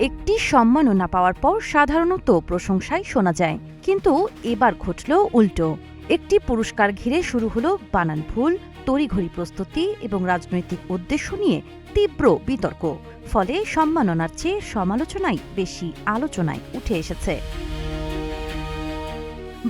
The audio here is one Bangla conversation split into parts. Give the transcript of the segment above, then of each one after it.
একটি সম্মাননা পাওয়ার পর সাধারণত প্রশংসাই শোনা যায়, কিন্তু এবার ঘটল উল্টো। একটি পুরস্কার ঘিরে শুরু হলো বানান ভুল, তড়িঘড়ি প্রস্তুতি এবং রাজনৈতিক উদ্দেশ্য নিয়ে তীব্র বিতর্ক। ফলে সম্মাননার চেয়ে সমালোচনাই বেশি আলোচনায় উঠে এসেছে।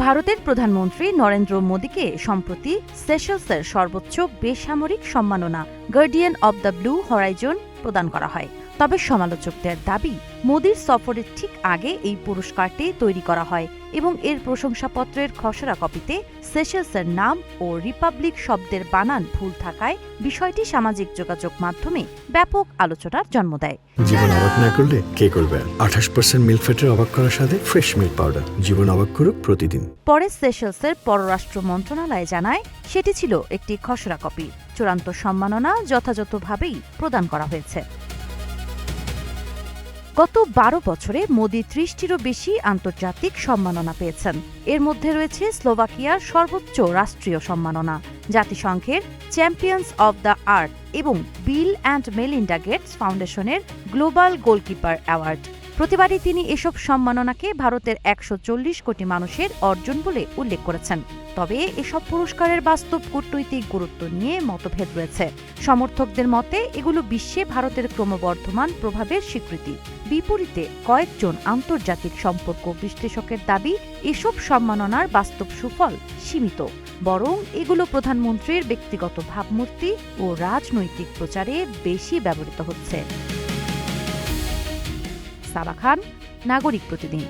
ভারতের প্রধানমন্ত্রী নরেন্দ্র মোদীকে সম্প্রতি সেশেলসের সর্বোচ্চ বেসামরিক সম্মাননা guardian of the blue Horizon প্রদান করা হয়। তবে সমালোচকদের দাবি, মোদীর সফরের ঠিক আগে এই পুরস্কারটি তৈরি করা হয় এবং এর প্রশংসাপত্রের খসড়া কপিতে সেশেলসের নাম ও রিপাবলিক শব্দের বানান ভুল থাকায় বিষয়টি সামাজিক যোগাযোগ মাধ্যমে ব্যাপক আলোচনার জন্ম দেয়। জীবন অবাক না করলে কে করবে? 28% মিল্ক ফ্যাটের অবাক করার সাথে ফ্রেশ মিল্ক পাউডার। জীবন অবাক করুক প্রতিদিন। পরে সেশেলসের পররাষ্ট্র মন্ত্রণালয় জানায় সেটি ছিল একটি খসড়া কপি। চূড়ান্ত সম্মাননা যথাযথভাবেই প্রদান করা হয়েছে। গত 12 বছরে মোদি 30টিরও বেশি আন্তর্জাতিক সম্মাননা পেয়েছেন। এর মধ্যে রয়েছে স্লোভাকিয়ার সর্বোচ্চ রাষ্ট্রীয় সম্মাননা, জাতিসংঘের চ্যাম্পিয়ন্স অব দ্য আর্থ এবং বিল অ্যান্ড মেলিন্ডা গেটস ফাউন্ডেশনের গ্লোবাল গোলকিপার অ্যাওয়ার্ড। প্রতিবারই তিনি এসব সম্মাননাকে ভারতের 140 কোটি মানুষের অর্জন বলে উল্লেখ করেছেন। তবে এসব পুরস্কারের বাস্তব কূটনৈতিক গুরুত্ব নিয়ে মতভেদ রয়েছে। সমর্থকদের মতে এগুলো বিশ্বে ভারতের ক্রমবর্ধমান প্রভাবের স্বীকৃতি। বিপরীতে কয়েকজন আন্তর্জাতিক সম্পর্ক বিশ্লেষকের দাবি, এসব সম্মাননার বাস্তব সুফল সীমিত, বরং এগুলো প্রধানমন্ত্রীর ব্যক্তিগত ভাবমূর্তি ও রাজনৈতিক প্রচারে বেশি ব্যবহৃত হচ্ছে। সাবা খান, নাগরিক প্রতিদিন।